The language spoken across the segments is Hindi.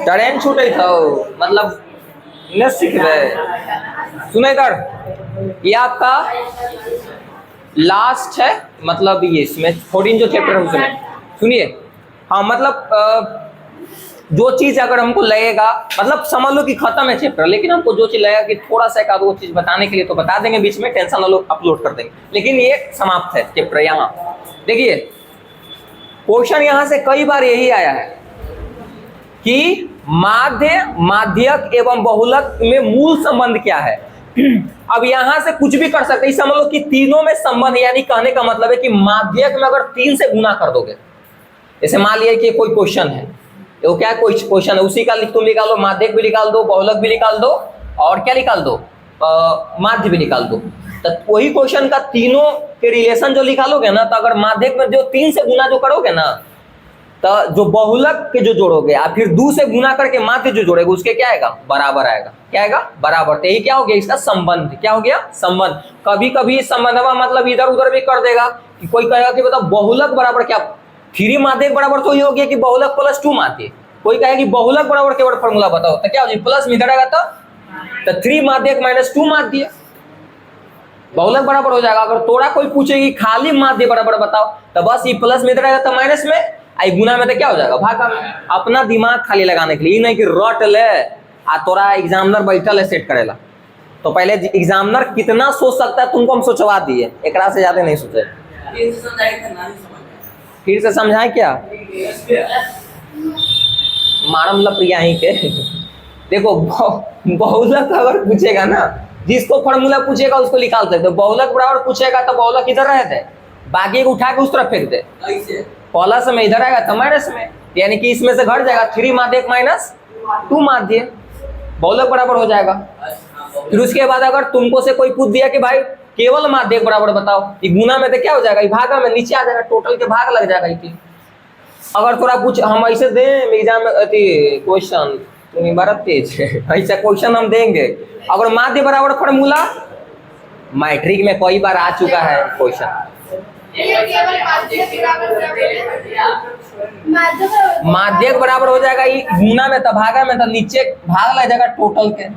ट्रेन छूटे था मतलब न सीख रहे। सुनो इधर, ये आपका लास्ट है, मतलब ये इसमें 14 जो चैप्टर हम सुनिए। हाँ मतलब जो चीज अगर हमको लगेगा, मतलब समझ लो कि खत्म है चैप्टर, लेकिन हमको जो चीज लगेगा कि थोड़ा सा एक आध वो चीज बताने के लिए तो बता देंगे बीच में, टेंशन ना लो, अपलोड कर देंगे। लेकिन ये समाप्त है चैप्टर। यहाँ देखिए क्वेश्चन यहाँ से कई बार यही आया है कि माध्य, माध्यक एवं बहुलक में मूल संबंध क्या है। अब यहां से कुछ भी कर सकते हैं, समझ लो कि तीनों में संबंध, यानी कहने का मतलब है कि माध्यक में अगर 3 से गुना कर दोगे, जैसे मान लिया कि कोई क्वेश्चन है, वो क्या कोई क्वेश्चन है, उसी का तुम निकाल दो, माध्यक भी निकाल दो, बहुलक भी निकाल दो, और क्या निकाल दो, माध्य भी निकाल दो। तो वही क्वेश्चन का तीनों के रिलेशन जो निकालोगे ना, तो अगर माध्यक में जो 3 से गुना जो करोगे ना, तो जो बहुलक के जो जोड़ोगे या फिर 2 से गुना करके माध्य जो जोड़ेगा उसके क्या आएगा, बराबर आएगा। क्या आएगा, बराबर। तो यही क्या हो गया, इसका संबंध। क्या हो गया, संबंध। कभी कभी संबंधवा मतलब इधर उधर भी कर देगा कि कोई कहेगा कि बताओ बहुलक बराबर क्या, 3 माध्यक बराबर तो ये हो गया कि बहुलक प्लस 2 माध्यक। कोई कहे कि बहुलक बराबर केवल फॉर्मूला बताओ, तो क्या हो जाए, प्लस में इधर आएगा तो 3 माध्यक माइनस 2 माध्य, बहुलक बराबर हो जाएगा। अगर थोड़ा कोई पूछेगी खाली माध्य बराबर बताओ, तो बस ये प्लस में इधर आएगा तो माइनस में, आई गुना में तो क्या हो जाएगा, भागा में। अपना दिमाग खाली लगाने के लिए, नहीं कि रट ले आ तोरा एग्जामिनर बैठल है सेट करेला। तो पहले एग्जामिनर कितना सोच सकता है तुमको हम सोचवा दिए, एक से ज्यादा नहीं सोचे। फिर से समझाए क्या, मारम लप्रिया ही के। देखो बहुलक अगर पूछेगा ना, जिसको फॉर्मूला पूछेगा उसको निकाल सकते। बहुलक बराबर पूछेगा तो बहुलक इधर रहते, बाकी को उठा के उस तरफ फेंक दे, प्लस में इधर आएगा तो माइनस में, यानी कि इसमें से घट जाएगा 3 माध्यक माइनस 2 माध्य, बहुलक बराबर हो जाएगा। फिर उसके बाद अगर तुमको से कोई पूछ दिया कि भाई केवल माध्यक बराबर बताओ, ये गुना में तो क्या हो जाएगा, ये भागा में नीचे आ जाएगा, टोटल के भाग लग जाएगा। ये अगर थोड़ा कुछ हम ऐसे दें एग्जाम में क्वेश्चन, तुम बड़ा तेज ऐसा क्वेश्चन हम देंगे, अगर माध्य बराबर फॉर्मूला, मैट्रिक में कई बार आ चुका है क्वेश्चन, माध्यक बराबर हो जाएगा ये गुना में, तो भागा में तो नीचे भाग लग जाएगा टोटल के,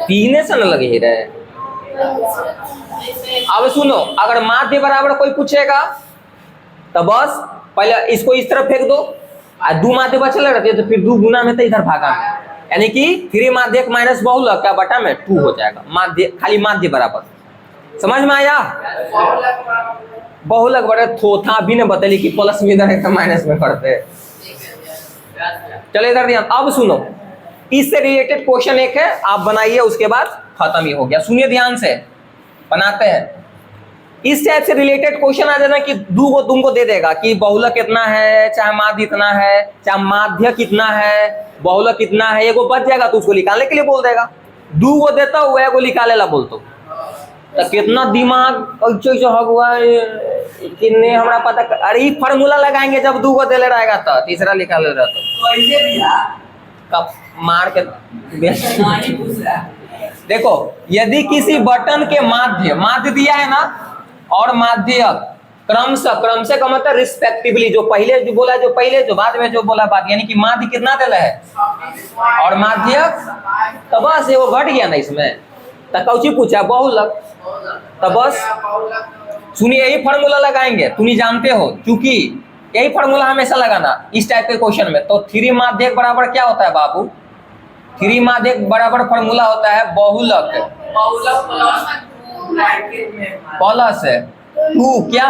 3 से न लगे ही रहे। अब सुनो, अगर माध्य बराबर कोई पूछेगा तो बस पहले इसको इस तरफ फेंक दो, और 2 माध्य बचल रहते तो फिर 2 गुना में तो इधर भागा में, यानी कि 3 माध्यक माइनस बहुलक क्या बटा में 2 हो जाएगा। माध्य खाली माध्य बराबर, समझ में आया। बहुलक बड़े थोथा भी ने बतली कि प्लस में इधर है माइनस में करते। चलो इधर ध्यान। अब सुनो, इससे रिलेटेड क्वेश्चन एक है, आप बनाइए, उसके बाद खत्म ही हो गया। सुनिए ध्यान से, बनाते हैं। इस टाइप से रिलेटेड क्वेश्चन आ जाना कि दो तुमको दे देगा कि बहुलक कितना है, चाहे माध्य इतना है, चाहे माध्य कितना है, बहुलक कितना है, एगो बच जाएगा तो उसको निकालने के लिए बोल देगा। 2 गो देता हुआ एगो निकालेला बोलतो, तो कितना दिमाग भगवान किन्ने हमरा पता। अरे फार्मूला लगाएंगे जब 2 गो देले रहेगा तो तीसरा निकाले रहा तो कब मार के देखो, यदि किसी बटन के माध्य दिया है ना, और माध्यक क्रमशः का मतलब रिस्पेक्टिवली, जो पहले जो बोला जो पहले जो बाद में जो बोला बात, यानी कि माध्य कितना देला है और माध्यक, तो बस वो घट गया ना इसमें, तो कौची पूछा, बहुलक। तो बस सुनिए, यही फार्मूला लगाएंगे, तुम ही जानते हो, क्योंकि यही फार्मूला हमेशा लगाना इस टाइप के क्वेश्चन में। तो 3 माध्यक बराबर क्या होता है बाबू, 3 माध्यक बराबर फार्मूला होता है बहुलक प्लस 2 क्या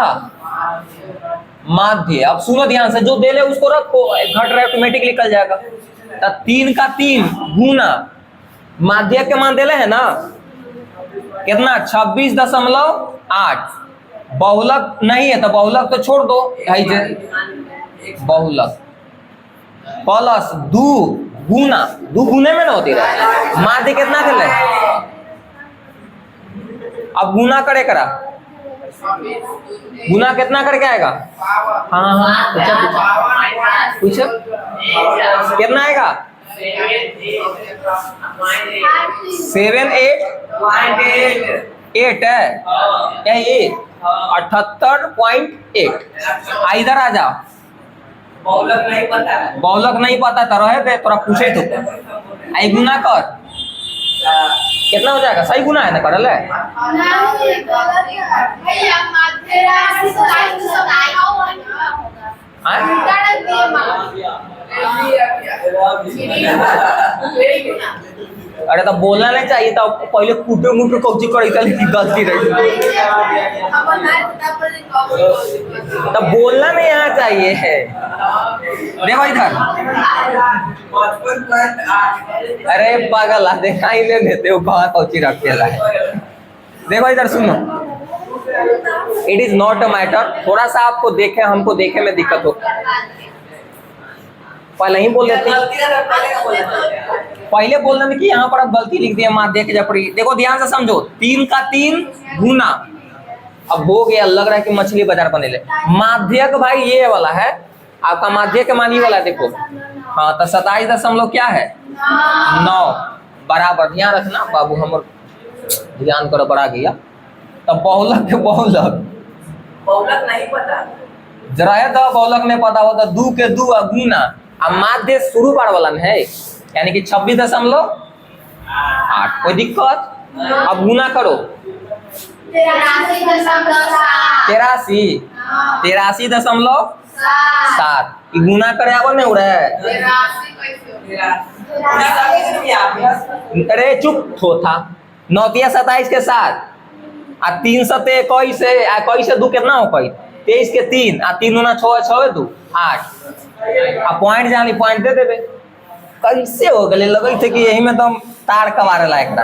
माध्य। अब सुनो ध्यान से, जो दे ले उसको रखो, घट रहा है ऑटोमेटिक निकल जाएगा। तो 3 का 3 गुना माध्यक के मान देले है ना कितना, 26.8। बहुलक नहीं है तो बहुलक तो छोड़ दो, बहुलक प्लस 2 गुना, 2 गुने में ना होती रहे, माध्य कितना देले, अब गुना करे करा, गुना कितना करके आएगा, हाँ पूछो कितना आएगा, 78.8 है क्या, ये 78.8। इधर आ जाओ, बहुलक नहीं पता है। बहुलक नहीं पता तो रहे दे, तोरा पूछे तो आई गुना कर कितना हो जाएगा, सही गुना है ना करल है। अरे तो बोलना नहीं चाहिए था पहले, कूटे मुटे कौची करी था, लेकिन गलती रही तो बोलना नहीं आना चाहिए है। देखो इधर, अरे पागल आ देखा ही ले देते हो कहाँ कौची रखे है। देखो इधर सुनो, it is not a matter, थोड़ा सा आपको देखे हमको देखे में दिक्कत हो, पहले ही बोल देते, पहले बोल देते कि यहाँ पर अब गलती लिख दिया, माँ देख जा पड़ी। देखो ध्यान से समझो, 3 का 3 गुना, अब हो गया, लग रहा है कि मछली बाजार बने ले। माध्यक भाई ये वाला है आपका, माध्यक के मान ये वाला है, देखो हाँ, तो 27 क्या है 9 बराबर, ध्यान रखना बाबू, हम ध्यान करो, बड़ा गया। तो बहुलक के बहुलक नहीं पता, जरा है तो बहुलक में पता होता, 2 के 2 गुना, अब माध्य शुरू बार वाला में है, यानी कि 26.8, कोई दिक्कत। अब गुना करो 83.7, गुना करे आवर नहीं हो रहा है। अरे चुप था, 9 तिया 27 के 7 आ 3 सते 21 से 2 कितना हो पाई, 23 के 3 आ 3 गुना 6 6 2 8 आ पॉइंट जानी, पॉइंट दे देवे। कैसे हो गए, लगे थे कि यही में तो तार कबारे लायक था।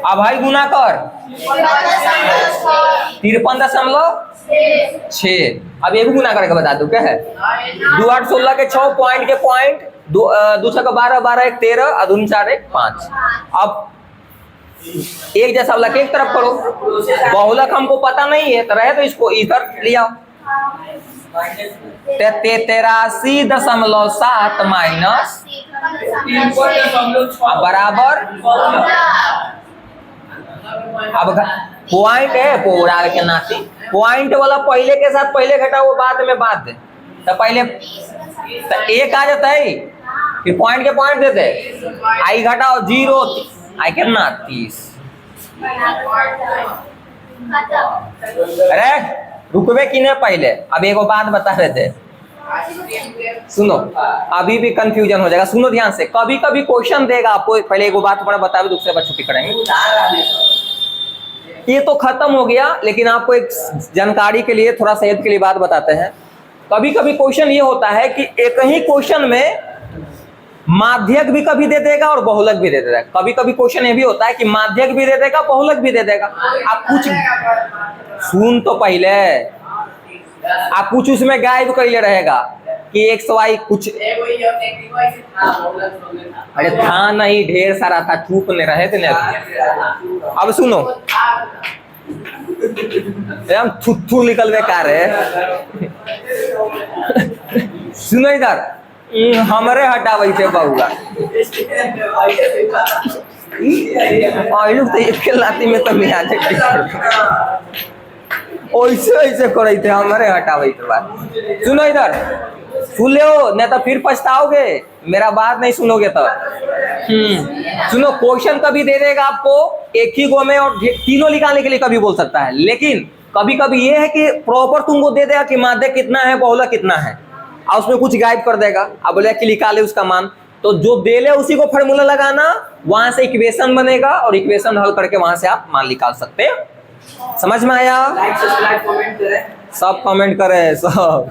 अब भाई गुना कर 53.6, अब ये भी गुना करके बता दो क्या है, 2 8 16 के 6 पॉइंट के पॉइंट, 2 6 12 12 1 13 और 2 4 1 5। अब एक जैसा वाला एक तरफ करो, बहुलक हमको पता नहीं है तो रहे तो इसको इधर ले आओ, 83.7 माइनस बराबर, अब पॉइंट है पूरा के नाती, पॉइंट वाला पहले के साथ पहले घटा, वो बाद में बाद दे, तो पहले तो 1 आ जाता है, फिर पॉइंट के पॉइंट देते, आई घटाओ 0 आई कितना 30। अरे रुकवे कि नहीं पहले, अब एक बात बता रहे थे, सुनो अभी भी कंफ्यूजन हो जाएगा, सुनो ध्यान से। कभी कभी क्वेश्चन देगा आपको, पहले एक बात बड़ा बता, दूसरे बार छुट्टी करेंगे। ये तो खत्म हो गया, लेकिन आपको एक जानकारी के लिए, थोड़ा सेहत के लिए बात बताते हैं। कभी कभी क्वेश्चन ये होता है कि एक ही क्वेश्चन में माध्यक भी कभी दे देगा और बहुलक भी दे देगा। कभी कभी क्वेश्चन ये भी होता है कि माध्यक भी दे देगा, बहुलक भी दे देगा। आप कुछ सुन तो पहले, आप कुछ उसमें गायब कर ले रहेगा कि एक्स वाई कुछ, अरे था नहीं, ढेर सारा था, चुप नहीं रहे थे नहीं। अब सुनो, हम थुथु निकल बेकार है। सुनो इधर, हमारे हटावे थे बहुआ, तो एक लाती में तो मिला ऐसे ऐसे करे थे, हमारे हटावे थे बात। सुनो इधर, सुन लो नहीं तो फिर पछताओगे, मेरा बात नहीं सुनोगे तो। सुनो, क्वेश्चन कभी दे देगा आपको एक ही गो में और तीनों निकालने के लिए कभी बोल सकता है, लेकिन कभी कभी ये है कि प्रॉपर तुमको दे देगा कि माध्यक कितना है, बहुलक कितना है, और उसमें कुछ गाइड कर देगा। अब बोले कि निकाले उसका मान, तो जो दे ले उसी को फॉर्मूला लगाना, वहां से इक्वेशन बनेगा और इक्वेशन हल करके वहां से आप मान निकाल सकते हैं। समझ में आया? लाइक सब्सक्राइब कमेंट करें, सब कमेंट करे सब।